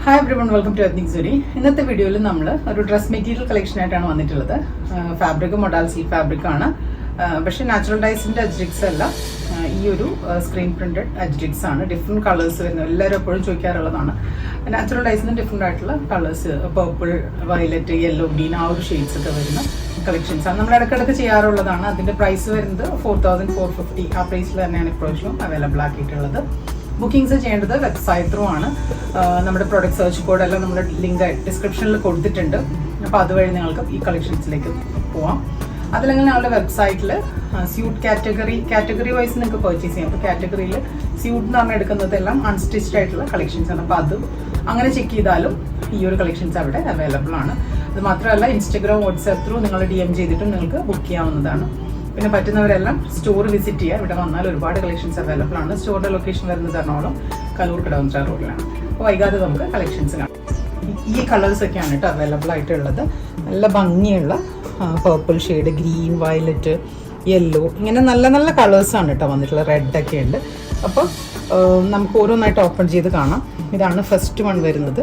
Hi everyone, welcome to ethnic Suri. ഇന്നത്തെ വീഡിയോയിൽ നമ്മൾ ഒരു ഡ്രസ് മെറ്റീരിയൽ കളക്ഷൻ ആയിട്ടാണ് വന്നിട്ടുള്ളത്. ഫാബ്രിക് മൊഡാൽ സിൽക്ക് ഫാബ്രിക് ആണ്, പക്ഷേ നാച്ചുറൽ ഡൈസിന്റെ അജ്രിക്സ് അല്ല. ഈ ഒരു സ്ക്രീൻ പ്രിന്റഡ് അജ്രിക്സ് ആണ്. ഡിഫറെന്റ് കളേഴ്സ് വരുന്നത് എല്ലാവരും എപ്പോഴും ചോദിക്കാറുള്ളതാണ്. നാച്ചുറൽ ഡൈസിന് ഡിഫറെന്റ് ആയിട്ടുള്ള colours, purple, violet, yellow, green, ആ ഒരു ഷെയ്ഡ്സ് ഒക്കെ വരുന്ന കളക്ഷൻസ് ആണ് നമ്മൾ ഇടയ്ക്കിടയ്ക്ക് ചെയ്യാറുള്ളതാണ്. അതിന്റെ പ്രൈസ് വരുന്നത് 4450. ആ പ്രൈസിൽ തന്നെയാണ് ഇപ്രാവശ്യം അവൈലബിൾ ആക്കിയിട്ടുള്ളത്. ബുക്കിംഗ്സ് ചെയ്യേണ്ടത് വെബ്സൈറ്റ് ത്രൂ ആണ്. നമ്മുടെ പ്രൊഡക്റ്റ് സെർച്ച് കോഡ് എല്ലാം നമ്മുടെ ലിങ്ക് ഡിസ്ക്രിപ്ഷനിൽ കൊടുത്തിട്ടുണ്ട്. അപ്പോൾ അതുവഴി നിങ്ങൾക്ക് ഈ കളക്ഷൻസിലേക്ക് പോവാം. അതല്ലെങ്കിൽ ഞങ്ങളുടെ വെബ്സൈറ്റിൽ സ്യൂട്ട് കാറ്റഗറി വൈസ് നിങ്ങൾക്ക് പർച്ചേസ് ചെയ്യാം. അപ്പോൾ കാറ്റഗറിയിൽ സ്യൂട്ട് എന്ന് പറഞ്ഞാൽ എടുക്കുന്നതെല്ലാം അൺസ്റ്റിച്ച്ഡ് ആയിട്ടുള്ള കളക്ഷൻസ് ആണ്. അപ്പോൾ അതും അങ്ങനെ ചെക്ക് ചെയ്താലും ഈ ഒരു കളക്ഷൻസ് അവിടെ അവൈലബിൾ ആണ്. അത് മാത്രമല്ല ഇൻസ്റ്റഗ്രാം, വാട്സാപ്പ് ത്രൂ നിങ്ങൾ DM ചെയ്തിട്ടും നിങ്ങൾക്ക് ബുക്ക് ചെയ്യാവുന്നതാണ്. പിന്നെ പറ്റുന്നവരെല്ലാം സ്റ്റോർ വിസിറ്റ് ചെയ്യുക. ഇവിടെ വന്നാൽ ഒരുപാട് കളക്ഷൻസ് അവൈലബിൾ ആണ്. സ്റ്റോറിന്റെ ലൊക്കേഷൻ വരുന്നത് എറണാകുളം കലൂർ കടവഞ്ചാർ റോഡിലാണ്. അപ്പോൾ വൈകാതെ നമുക്ക് കളക്ഷൻസ് കാണാം. ഈ കളേഴ്സ് ഒക്കെയാണ് കേട്ടോ അവൈലബിൾ ആയിട്ടുള്ളത്. നല്ല ഭംഗിയുള്ള purple shade, green, violet, yellow, ഇങ്ങനെ നല്ല നല്ല കളേഴ്സാണ് കേട്ടോ വന്നിട്ടുള്ളത്. റെഡൊക്കെ ഉണ്ട്. അപ്പോൾ നമുക്ക് ഓരോന്നായിട്ട് ഓപ്പൺ ചെയ്ത് കാണാം. ഇതാണ് ഫസ്റ്റ് വൺ വരുന്നത്.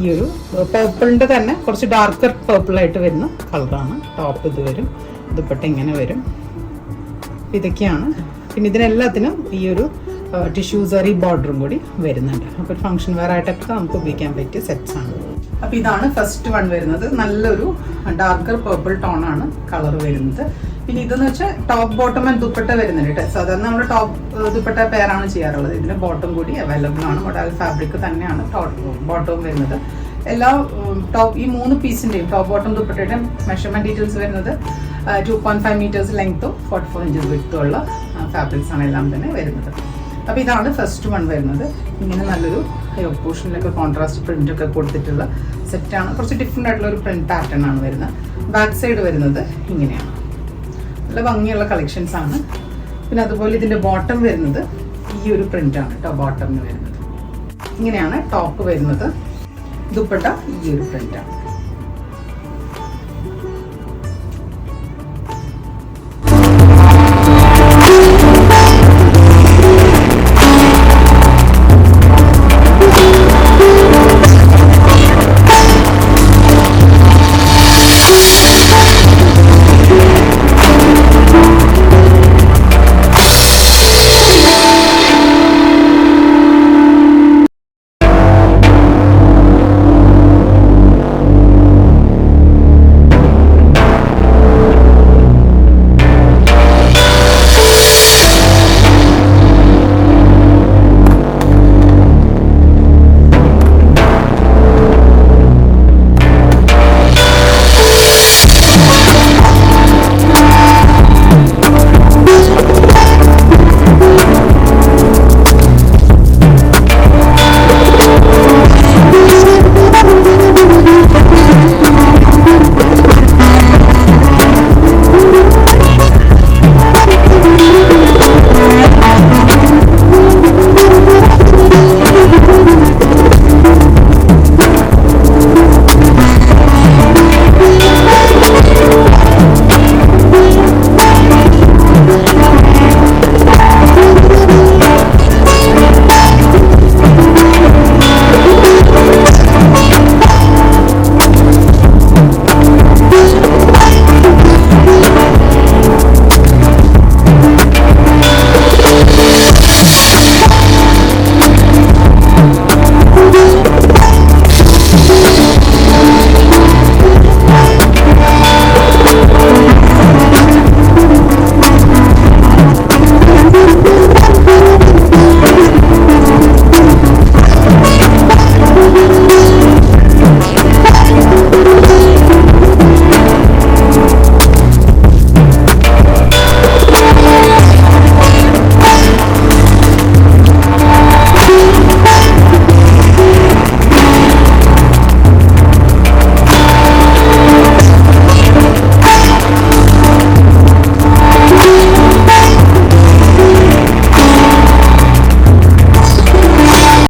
ഈ ഒരു പർപ്പിളിൻ്റെ തന്നെ കുറച്ച് ഡാർക്കർ പർപ്പിളായിട്ട് വരുന്ന കളറാണ്. ടോപ്പ് ഇത് വരും, ദുപ്പട്ട ഇങ്ങനെ വരും. ഇതൊക്കെയാണ്. പിന്നെ ഇതിനെല്ലാത്തിനും ഈ ഒരു ടിഷ്യൂ സറി ബോർഡറും കൂടി വരുന്നുണ്ട്. അപ്പോൾ ഒരു ഫംഗ്ഷൻ വെയർ ആയിട്ടൊക്കെ നമുക്ക് ഉപയോഗിക്കാൻ പറ്റിയ സെറ്റ്സ് ആണ്. അപ്പോൾ ഇതാണ് ഫസ്റ്റ് വൺ വരുന്നത്. നല്ലൊരു ഡാർക്കർ പർപ്പിൾ ടോൺ ആണ് കളർ വരുന്നത്. പിന്നെ ഇതെന്ന് വെച്ചാൽ ടോപ്പ് ബോട്ടം ആൻഡ് ദുപ്പട്ട വരുന്നുണ്ട് കേട്ടോ. സാധാരണ നമ്മൾ ടോപ്പ് ദുപ്പട്ട പെയറാണ് ചെയ്യാറുള്ളത്. ഇതിന് ബോട്ടം കൂടി അവൈലബിൾ ആണ്. മൊഡാൽ ഫാബ്രിക് തന്നെയാണ് ബോട്ടവും വരുന്നത്. എല്ലാ ഈ 3 പീസിൻ്റെയും ടോപ്പ് ബോട്ടം ദുപ്പട്ടയുടെയും മെഷർമെന്റ് ഡീറ്റെയിൽസ് വരുന്നത് 2.5 meters ലെങ്ത്തും 44 inches വിഡ്ത്തും ഉള്ള ഫാബ്രിക്സ് ആണ് എല്ലാം തന്നെ വരുന്നത്. അപ്പോൾ ഇതാണ് ഫസ്റ്റ് വൺ വരുന്നത്. ഇങ്ങനെ നല്ലൊരു പോർഷനിലൊക്കെ കോൺട്രാസ്റ്റ് പ്രിന്റ് ഒക്കെ കൊടുത്തിട്ടുള്ള സെറ്റാണ്. കുറച്ച് ഡിഫറെൻ്റ് ആയിട്ടുള്ള ഒരു പ്രിന്റ് പാറ്റേൺ ആണ് വരുന്നത്. ബാക്ക് സൈഡ് വരുന്നത് ഇങ്ങനെയാണ്. നല്ല ഭംഗിയുള്ള കളക്ഷൻസ് ആണ്. പിന്നെ അതുപോലെ ഇതിൻ്റെ ബോട്ടം വരുന്നത് ഈ ഒരു പ്രിന്റ് ആണ് കേട്ടോ. ബോട്ടമിന് വരുന്നത് ഇങ്ങനെയാണ്. ടോപ്പ് വരുന്നത്, ദുപ്പട്ട ഈ ഒരു പ്രിന്റാണ്.